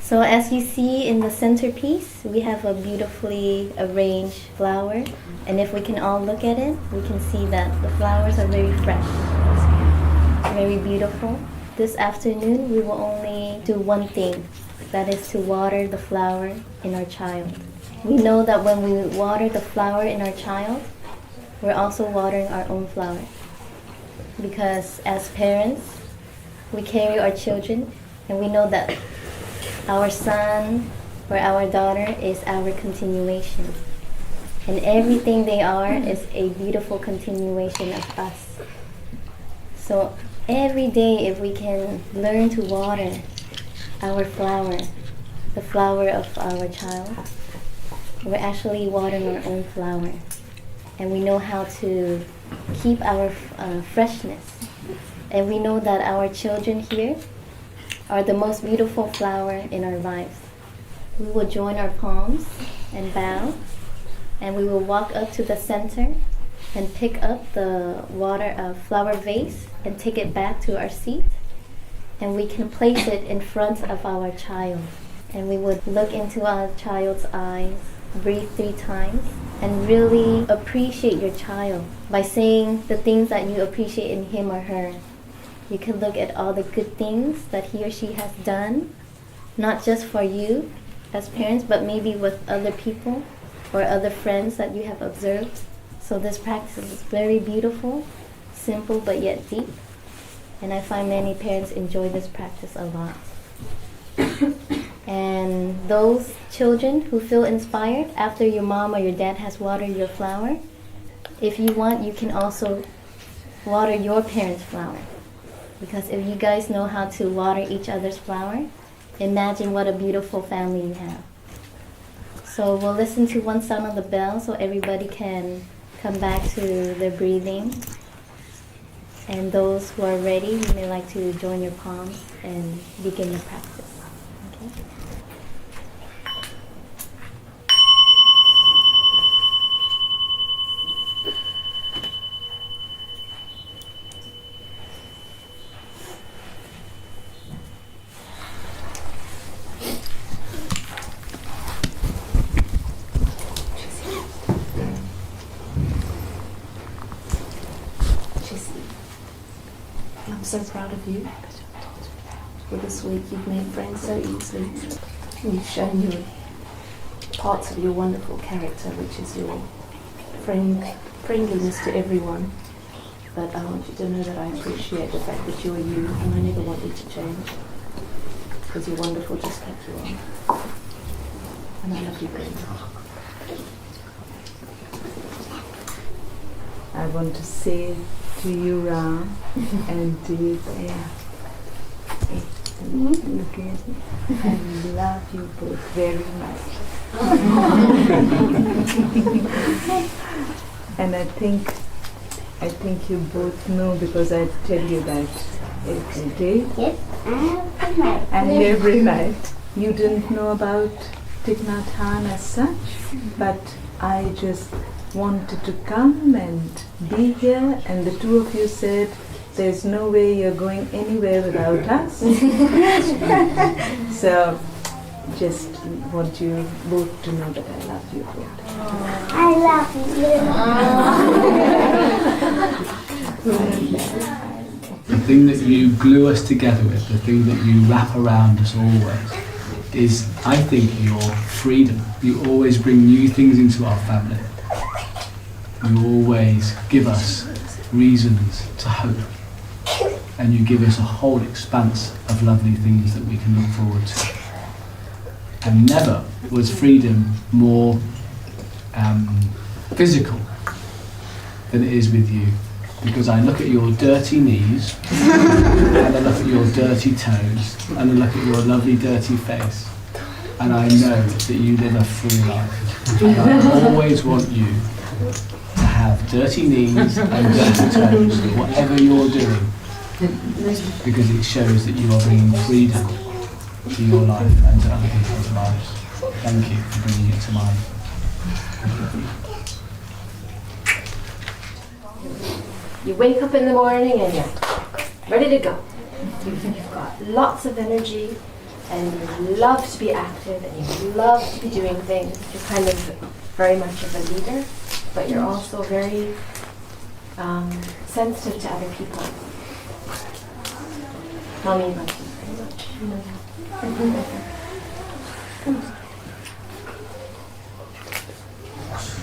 So as you see in the centerpiece, we have a beautifully arranged flower. And if we can all look at it, we can see that the flowers are very fresh, very beautiful. This afternoon, we will only do one thing, that is to water the flower in our child. We know that when we water the flower in our child, we're also watering our own flower. Because as parents, we carry our children, and we know that our son or our daughter is our continuation. And everything they are is a beautiful continuation of us. So every day, if we can learn to water our flower, the flower of our child, we're actually watering our own flower. And we know how to keep our freshness. And we know that our children here are the most beautiful flower in our lives. We will join our palms and bow, and we will walk up to the center and pick up the flower vase and take it back to our seat, and we can place it in front of our child. And we would look into our child's eyes, breathe 3 times, and really appreciate your child by saying the things that you appreciate in him or her. You can look at all the good things that he or she has done, not just for you as parents, but maybe with other people or other friends that you have observed. So this practice is very beautiful, simple, but yet deep. And I find many parents enjoy this practice a lot. And those children who feel inspired after your mom or your dad has watered your flower, if you want, you can also water your parents' flower. Because if you guys know how to water each other's flower, imagine what a beautiful family you have. So we'll listen to one sound of the bell so everybody can come back to their breathing. And those who are ready, you may like to join your palms and begin the practice. Okay? I'm so proud of you. For this week, you've made friends so easily. You've shown your parts of your wonderful character, which is your friendliness to everyone. But I want you to know that I appreciate the fact that you're you, and I never want you to change. Because you're wonderful just like you are. And I love you very much. I want to say to you, Ra, and to you, Thầy, looking at me, I love you both very much. And I think you both know, because I tell you that every day. Yes, and every night. You didn't know about Thích Nhất Hạnh as such, but I just wanted to come and be here, and the two of you said, there's no way you're going anywhere without us. So, just want you both to know that I love you both. I love you. The thing that you glue us together with, the thing that you wrap around us always, is, I think, your freedom. You always bring new things into our family. You always give us reasons to hope. And you give us a whole expanse of lovely things that we can look forward to. And never was freedom more physical than it is with you. Because I look at your dirty knees, and I look at your dirty toes, and I look at your lovely dirty face, and I know that you live a free life. And I always want you to have dirty knees and dirty toes, whatever you're doing, because it shows that you are bringing freedom to your life and to other people's lives. Thank you for bringing it to mine. You wake up in the morning and you're ready to go. You've got lots of energy and you love to be active and you love to be doing things. You're kind of very much of a leader, but you're also very sensitive to other people. Mommy loves you very much.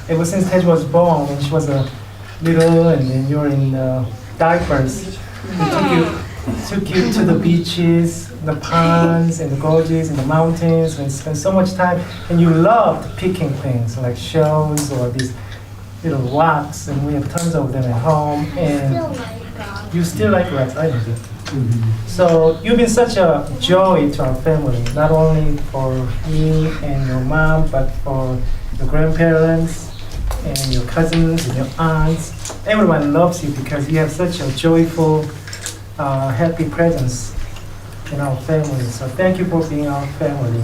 Ever since Ted was born, when she was little, and then you're in diapers, we took you to the beaches, the ponds, and the gorges, and the mountains, and spent so much time. And you loved picking things like shells or these little rocks, and we have tons of them at home. And you still like rocks, I do. So you've been such a joy to our family, not only for me and your mom, but for your grandparents and your cousins and your aunts. Everyone loves you because you have such a joyful, happy presence in our family. So thank you for being our family.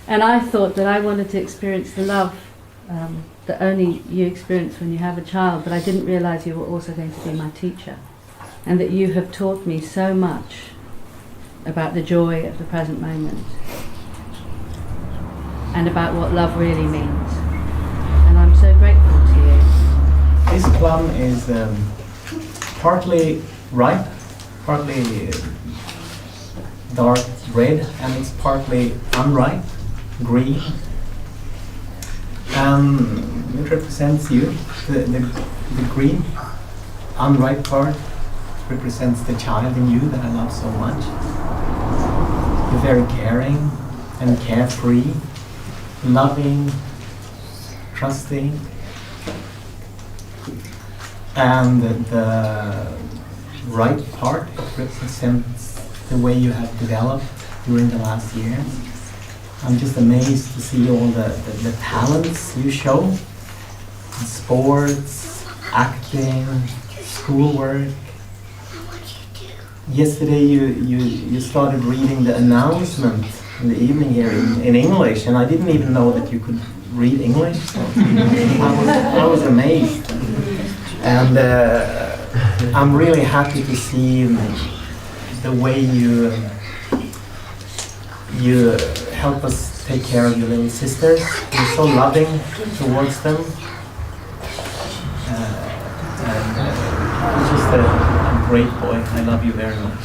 And I thought that I wanted to experience the love that only you experience when you have a child, but I didn't realize you were also going to be my teacher, and that you have taught me so much about the joy of the present moment and about what love really means. And I'm so grateful to you. This plum is partly ripe, partly dark red, and it's partly unripe, green. It represents you, the green, unripe part represents the child in you that I love so much. You're very caring and carefree, loving, trusting. And the right part represents the way you have developed during the last years. I'm just amazed to see all the talents you show in sports, acting, schoolwork. Yesterday you started reading the announcement in the evening here in English, and I didn't even know that you could read English. So I was amazed. And I'm really happy to see the way you help us take care of your little sisters. You're so loving towards them. You're just a great boy. I love you very much.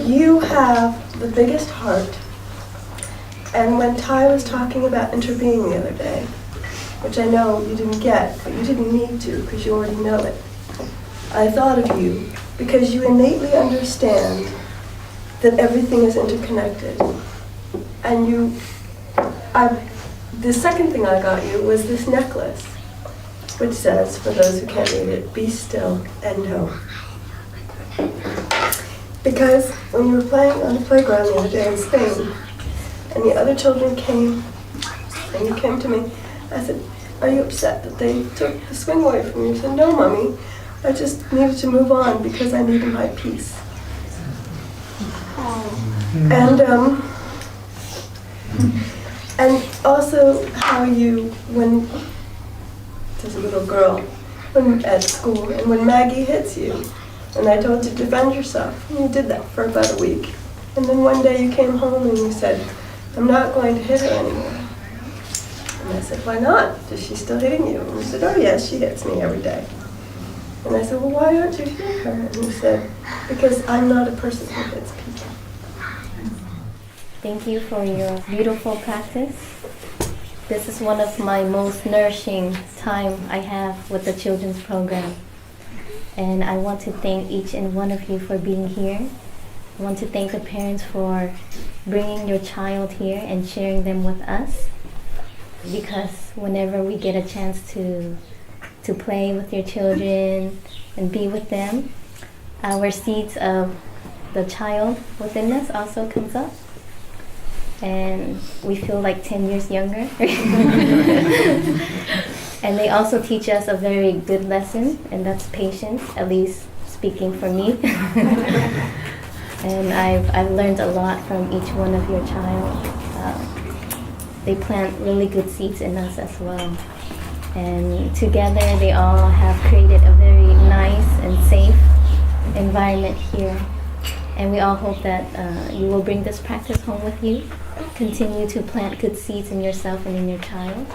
You have the biggest heart, and when Ty was talking about interbeing the other day, which I know you didn't get, but you didn't need to because you already know it, I thought of you because you innately understand that everything is interconnected. And the second thing I got you was this necklace, which says, for those who can't read it, be still and know. Because when you were playing on the playground the other day in Spain, and the other children came, and you came to me, I said, are you upset that they took the swing away from you? You said, no, Mommy, I just needed to move on because I needed my peace. And also how you, when there's a little girl at school, and when Maggie hits you, and I told you to defend yourself, and you did that for about a week. And then one day you came home and you said, I'm not going to hit her anymore. And I said, why not? Is she still hitting you? And you said, oh yes, she hits me every day. And I said, well, why aren't you hitting her? And you said, because I'm not a person who hits people. Thank you for your beautiful practice. This is one of my most nourishing time I have with the children's program. And I want to thank each and one of you for being here. I want to thank the parents for bringing your child here and sharing them with us. Because whenever we get a chance to play with your children and be with them, our seeds of the child within us also comes up. And we feel like 10 years younger. And they also teach us a very good lesson, and that's patience, at least speaking for me. And I've learned a lot from each one of your child. They plant really good seeds in us as well. And together they all have created a very nice and safe environment here. And we all hope that you will bring this practice home with you. Continue to plant good seeds in yourself and in your child.